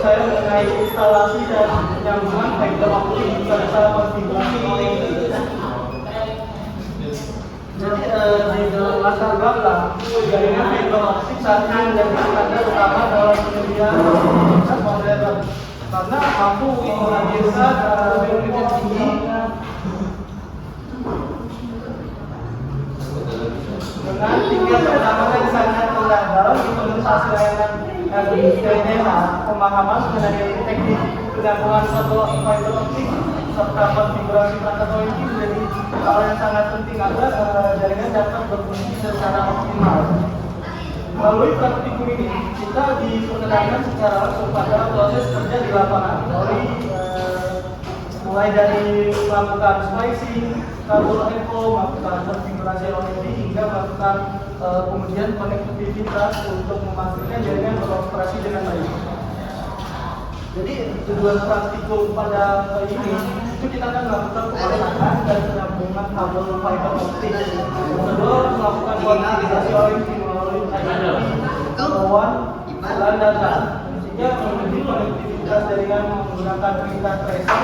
saya mengenai instalasi dan penyambungan fiber optik serta konfigurasi ONT. Jadi di dalam latar belakang jaringan fiber optik saat ini menjadi standar utama dalam penyediaan komunikasi modern karena mampu menghadirkan bandwidth tinggi dengan tingkat keamanan yang sangat rendah dalam implementasi layanan RDNA. Pemahaman mengenai teknik penyambungan kabel fiber optik serta konfigurasi perangkat ONT menjadi hal yang sangat penting agar jaringan dapat berfungsi secara optimal. Melalui praktikum ini, kita diperkenalkan secara langsung pada proses kerja di lapangan, mulai dari melakukan splicing, kabel echo, melakukan konfigurasi ONT hingga melakukan pengujian konektivitas untuk memastikan jaringan beroperasi dengan baik. Jadi tujuan praktikum pada ini itu kita akan melakukan pemasangan dan penyambungan kabel fiber optik. Kedua, melakukan konfigurasi ONT melalui IP, LAN, dan data. Sehingga menguji konektivitas jaringan menggunakan perintah tracer,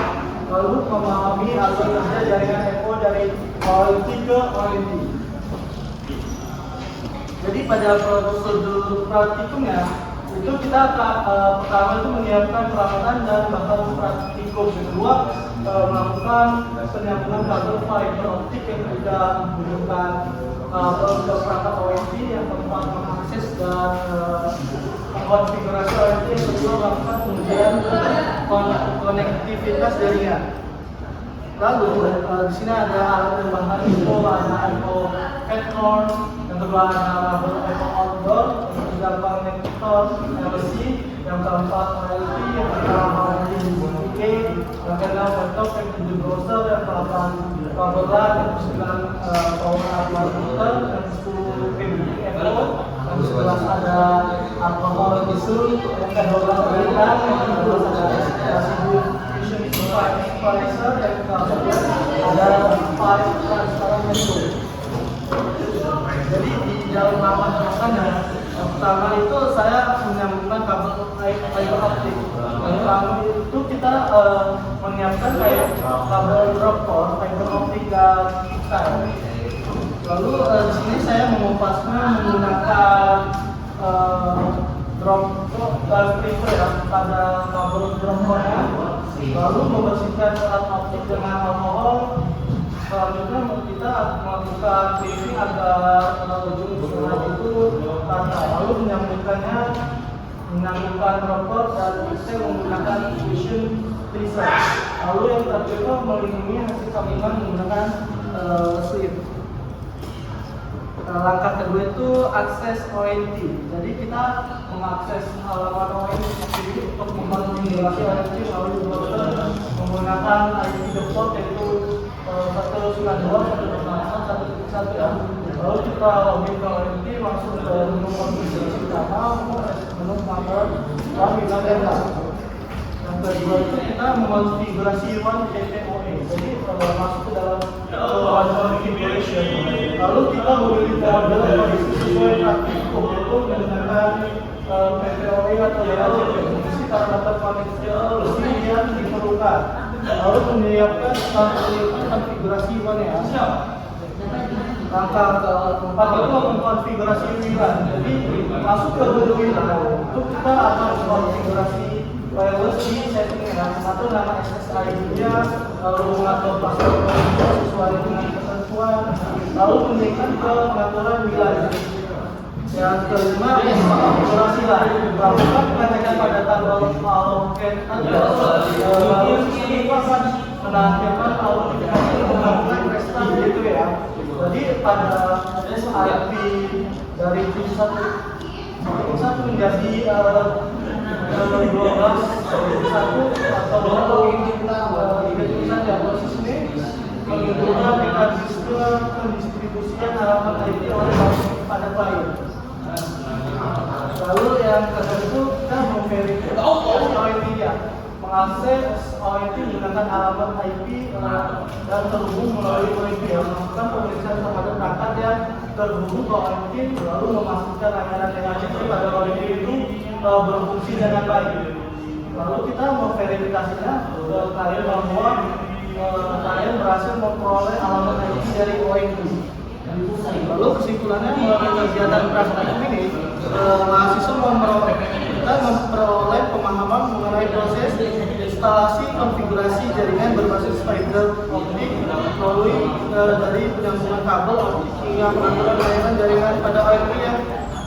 lalu memahami alur kerja jaringan echo dari ONT ke ONT. Jadi pada prosedur praktikumnya itu kita pertama itu menyiapkan perawatan dan bahkan praktikum. Kedua, melakukan penyambungan kabel fiber optik yang sudah menggunakan ke perangkat ONT. Yang keempat, mengakses dan konfigurasi ONT. Yang kedua, melakukan pengujian konektivitas jaringan. Lalu di sini ada alat tambahan info, ada info headhorn, yang kedua ada label info outdoor, yang ketiga konektor LC, yang keempat OLT, yang kelima OLT UK, yang keenam laptop, yang ketujuh browser, yang ke-8 kabel LAN, yang ke-9 power outlet router, yang ke-10 PBB echo, yang ke-11 ada alkohol bisul, yang ke-12 berita, yang ke-13 ada fusion equalizer, yang ke-14 ada pipe transparent metode. Jadi di dalam laman belakangnya, pertama itu saya menyambungkan kabel fiber optik. Yang pertama itu kita menyiapkan kayak kabel drop core fiber optik dan style. Lalu di sini saya mengupasnya menggunakan drop filter ya pada kabel drop core-nya. Lalu membersihkan alat optik dengan alkohol. Selanjutnya kita melakukan cleaning agar ujung sungai itu rata. Lalu menyambungkan robot dan bisa menggunakan fusion tracer. Lalu yang terakhir itu melindungi hasil sambungan menggunakan slip. Langkah kedua itu akses ONT. Jadi kita mengakses halaman ONT sendiri untuk mengkonfigurasi ONT melalui browser menggunakan IP default yaitu 192.168.1.1 ya. Lalu kita login ke ONT langsung ke menu konfigurasi utama, menu cover, lalu data. Yang kedua itu kita mengonfigurasi one TPOE. Jadi masuk ke dalam one configuration. Lalu kita memilih model sesuai praktikum yaitu menggunakan TPOE atau DHCP fungsi parameter koneksi yang diperlukan. Lalu menyiapkan konfigurasi one ya. Langkah keempat itu mengkonfigurasi WLAN. Jadi masuk ke menu WLAN itu kita akan konfigurasi wireless di settingnya. Satu nama SSID-nya, lalu mengatur password sesuai dengan ketentuan, lalu meningkat ke pengaturan WLAN. Yang kelima, konfigurasi LAN. Lakukan pengecekan pada tanggal allocat lalu ini akan menandakan autentifikasi menggunakan restart gitu ya. Jadi pada IP dari P1 menjadi 12 satu atau ini saja proses ini menggunakan mekanisme pendistribusian halaman IP oleh pada klien. Lalu yang kedua itu kita memverifikasi ONT-nya, mengakses ONT menggunakan alamat IP dan terhubung melalui ONT, melakukan pemeriksaan terhadap perangkat yang terhubung ke ONT, lalu memastikan layanan DHCP pada ONT itu berfungsi dengan baik. Lalu kita memverifikasinya ke kalian bahwa kalian berhasil memperoleh alamat ID dari OIP. Lalu kesimpulannya melalui kegiatan praktik ini, mahasiswa kita memperoleh pemahaman mengenai proses instalasi konfigurasi jaringan berbasis fiber optik melalui dari penyambungan kabel optik hingga pengaturan layanan jaringan pada OIP yang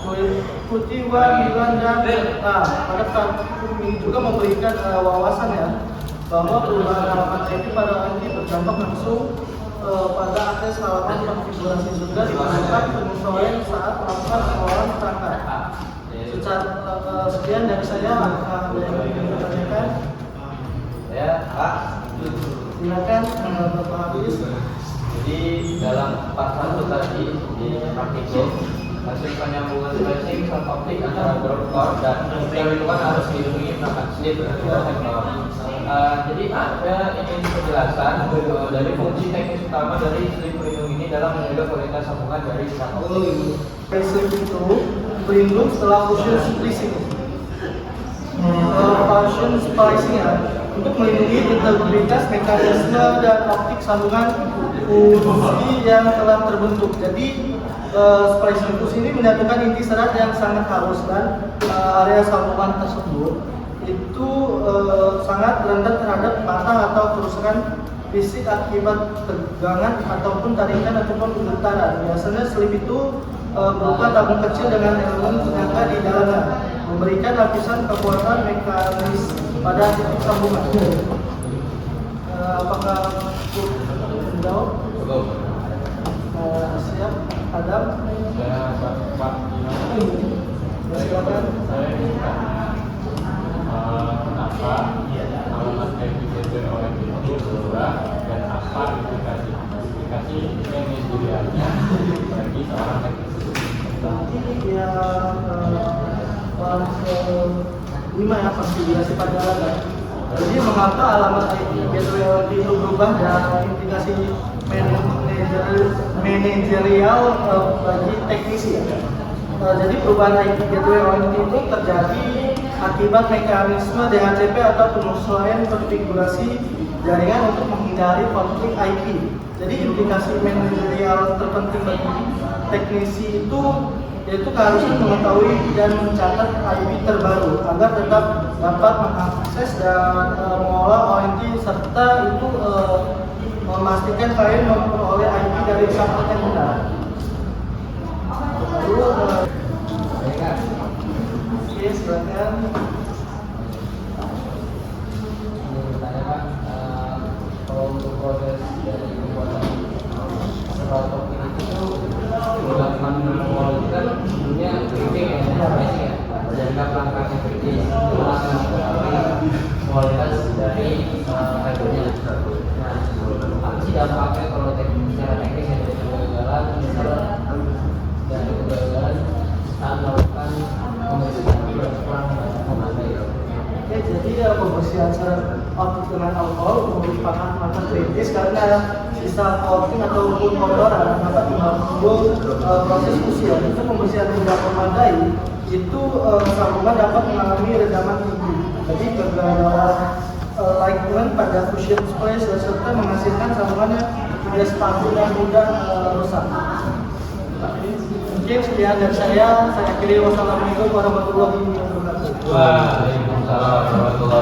mengikuti WAN, WLAN dan pada saat ini juga memberikan wawasan ya bahwa perubahan alamat IP pada OIP berdampak langsung pada akses halaman konfigurasi juga diperlukan penyesuaian saat melakukan pengelolaan perangkat. Sekian dari saya, ada yang ingin ditanyakan? Ya, Pak. Silakan Bapak Hafiz. Jadi dalam part 1 tadi di praktikum hasil penyambungan tracing sub optik antara ground core dan yang itu kan harus dilindungi perangkat slip. Jadi ada ingin penjelasan dari fungsi teknis utama dari slip pelindung ini dalam menjaga kualitas sambungan dari satu. Slip itu pelindung setelah fusion splicing. Fusion splicing ya, untuk melindungi integritas mekanisme dan optik sambungan fungsi yang telah terbentuk. Jadi splicing fuse ini menyatukan inti serat yang sangat halus dan area sambungan tersebut itu sangat rendah terhadap patah atau kerusakan fisik akibat tegangan ataupun tarikan ataupun getaran. Biasanya slip itu berupa tabung kecil dengan elemen penyangga di dalamnya, memberikan lapisan kekuatan mekanis pada titik sambungan. Apakah menjawab? Siap, Adam? Ya, Pak. Silakan. Kenapa alamat IP gateway OIP itu berubah dan apa implikasi manajerialnya bagi seorang teknisi? Ya, kelima ya konfigurasi pada alat. Jadi mengapa alamat IP gateway OIP itu berubah dan implikasi manajerial bagi teknisi ya. Jadi perubahan IP gateway OIP itu terjadi akibat mekanisme DHCP atau penyesuaian konfigurasi jaringan untuk menghindari konflik IP. Jadi implikasi manajerial terpenting bagi teknisi itu yaitu keharusan mengetahui dan mencatat IP terbaru agar tetap dapat mengakses dan mengolah OIP serta itu memastikan kalian memperoleh IP dari subnet yang benar. Lalu, oke, silakan. Bertanya Pak, kalau untuk proses dari pembuatan serat optik itu menggunakan manual itu kan sebelumnya briefing ya, jika perangkatnya kritis menggunakan kualitas dari fibernya. Nah, apa sih dampaknya kalau secara teknis ada kegagalan, misalnya dari kegagalan saat melakukan pembersihan kurang memadai? Oke, jadi pembersihan serat optik dengan alkohol merupakan mata kritis karena sisa coating ataupun kotoran dapat mengganggu proses fusion. Itu pembersihan yang tidak memadai itu sambungan dapat mengalami redaman tinggi. Jadi kegagalan lingkungan pada fusion splice serta menghasilkan sambungan yang tidak stabil dan mudah rusak. Mungkin sekian dari saya akhiri. Wassalamualaikum warahmatullahi wabarakatuh. Waalaikumsalam warahmatullahi wabarakatuh.